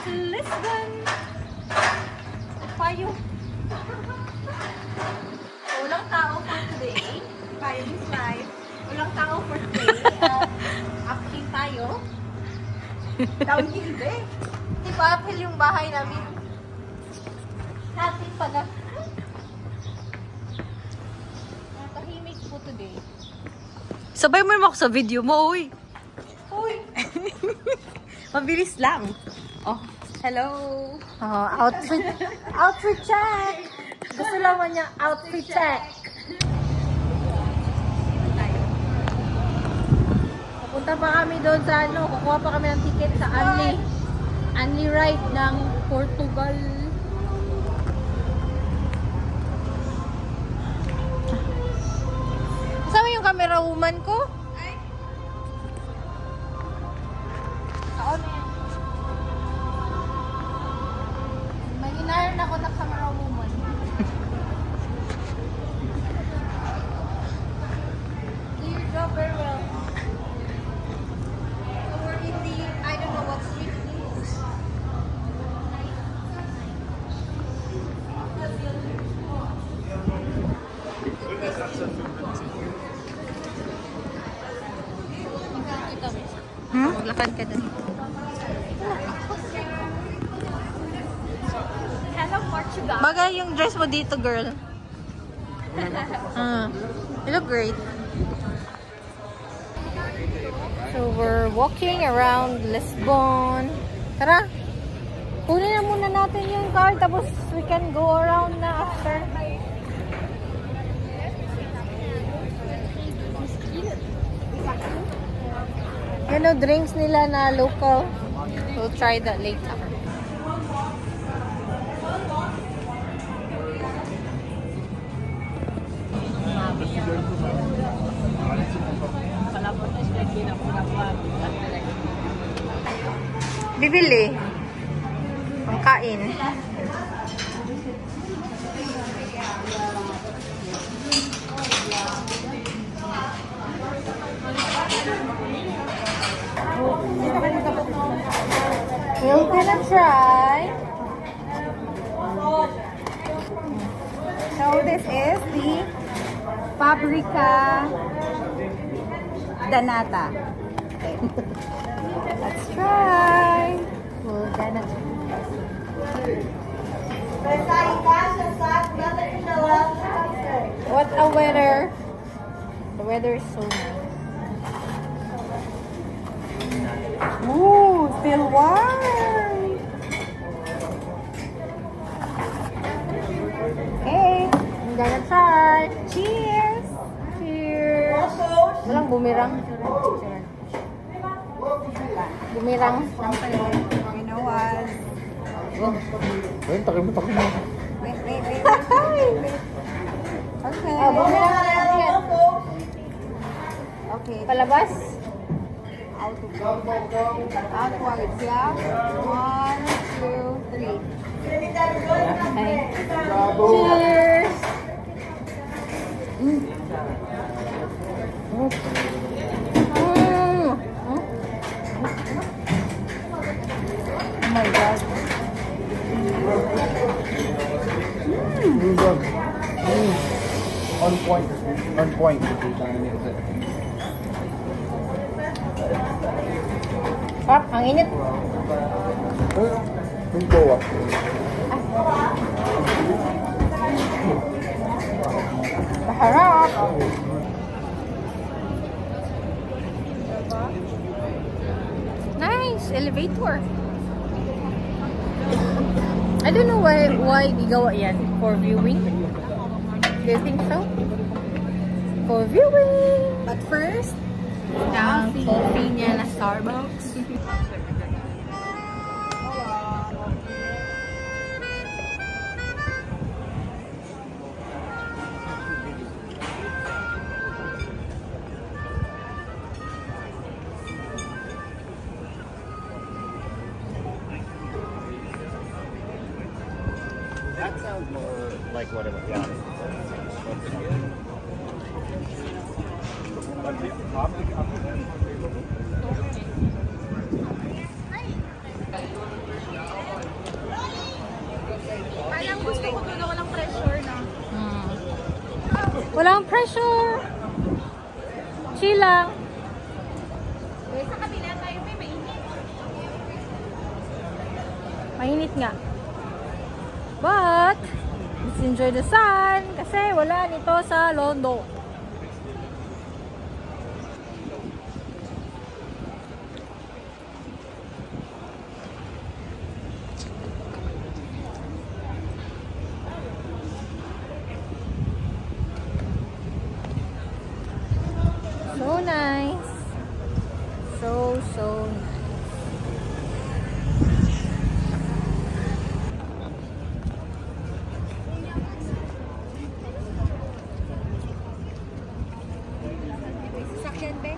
to Lisbon. Payo. Walang tao for today. Payo is live. Walang tao for today. Uphill tayo. Downhill ba eh. Di ba uphill yung bahay namin? Happy pala. Tahimik po today. Sabay mo naman ako sa video mo, uy. Uy! Mabilis lang. Oh, hello! Oh, outfit check! Gusto naman niya outfit check. Pupunta pa kami doon sa ano, kukuha pa kami ng ticket sa Anli Ride ng Portugal. Kasama yung camera woman ko? Ay! Taon na yan. May inahir na ko na camera woman. Do your job very well. So we're in the, I don't know what street it is. Maglakad ka doon. Hello, Portugal. Bagay yung dress mo dito, girl. You look great. So, we're walking around Lisbon. Tara! Kunin na muna natin yung car, tapos we can go around na after. You know, drinks nila na local. We'll try that later. Bibili. Pangkain. We're gonna try. So this is the Paprika Danata. Okay. Let's try. We're gonna What a weather. The weather is so nice. Ooh, still warm. Okay, I'm gonna try. Cheers! Cheers! Walang bumirang. Bumirang. You know what? Wait, takip mo. Wait. Okay. Oh, bumirang. Okay. Palabas. Outwards, yeah? 1, 2, 3. Okay. Bravo! Cheers! Oh my God. On point. On point. Ah, ang init. Yung goa. Maharap. Nice elevator. I don't know why gigawa yan for viewing. Do you think so? For viewing. But first, Coffee niya na Starbucks. That sounds more like whatever. Yeah. Walang pressure. Chill lang. Sa kabila tayo may mainit. Mainit nga. But, let's enjoy the sun kasi wala nito sa Londo. So nice. So nice. Sasakyan, Ben.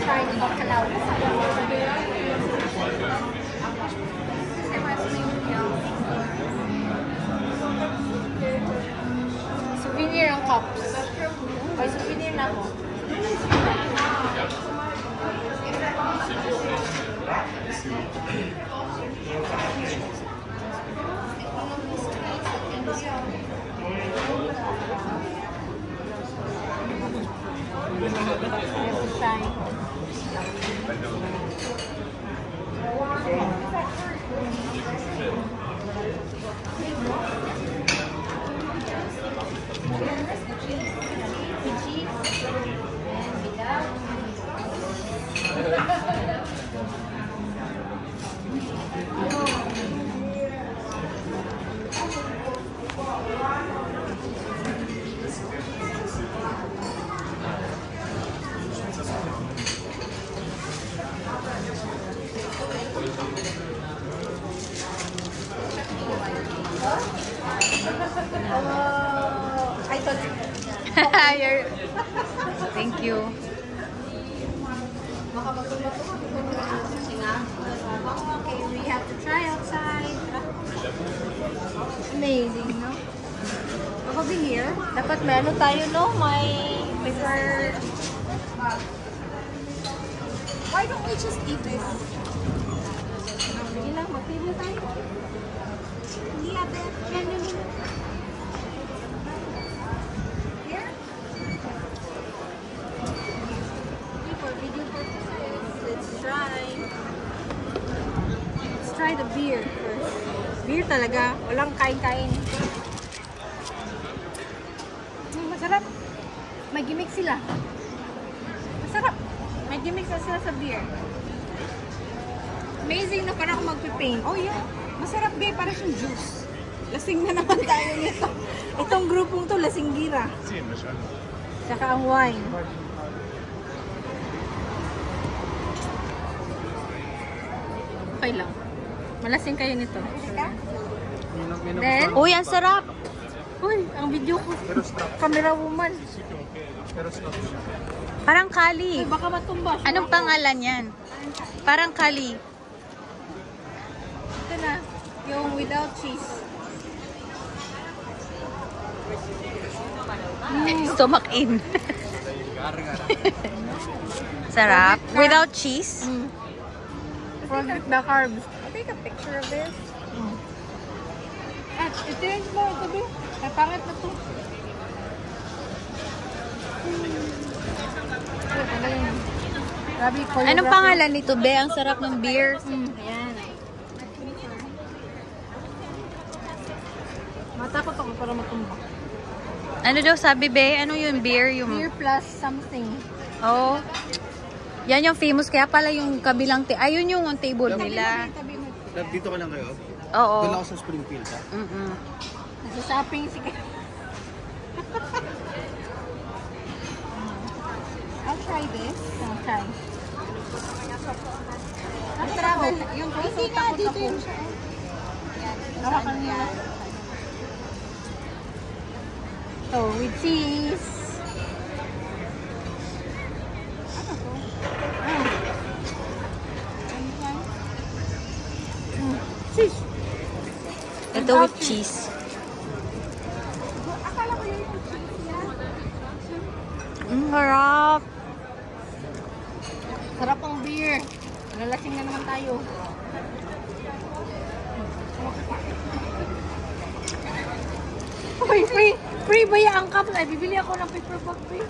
Try the bacalao. Souvenir ang cups. May souvenir na ako. Every time. I thought Thank you. okay, we have to try outside. Amazing, no? Over here. Dapat may ano tayo, no? May prefer... Why don't we just eat this? Sige lang, mag-video tayo. Hindi ate. Yan. Here? For video purposes, let's try the beer first. Beer talaga. Walang kain-kain. Masarap. May gimmick sila. Masarap. May gimmick na sila sa beer. Amazing na parang ako magpipaint. Oh yeah. Masarap ba? Para siyang juice. Lasing na naman tayo nito. Itong grupong to, lasinggira. Saka ang wine. Okay lang. Malasing kayo nito. Then, Uy, ang sarap! uy, ang video ko. Camera woman. Parang kali. Uy, baka matumba. Anong pangalan yan? Parang kali. Ito na. Yung without cheese. Stomach in. Sarap. Without cheese. Forget the carbs. I'll take a picture of this. At, itiris mo ito, be. Ay, pangit na to. Ay, pagaling. Grabe, choreography. Anong pangalan nito, be? Ang sarap ng beer. Ayan. Matakot ako para matumba. Ano daw sabi, be? Ano yung beer? Beer Yung... plus something. Oh. Yan yung famous. Kaya pala yung kabilang... Ayun yung on table nila. Dito ka lang kayo? Oo. Doon ako sa Springfield, ha? Nasa shopping si I'll try this. I'll try. Ang travel. Yung puso takot ako. Hawakan niya. So, with cheese. cheese. Ito with cheese. Akala ko yun yung cheese yan. Ang harap. Sarap ang beer. Nalasing na naman tayo. Uy, free ba yung cup? Ay, bibili ako ng paper bag free.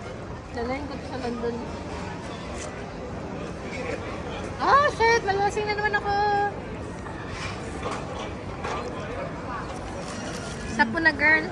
Dalayin ko sa London. Ah, shit! Malasing na naman ako. Sapo na, girl.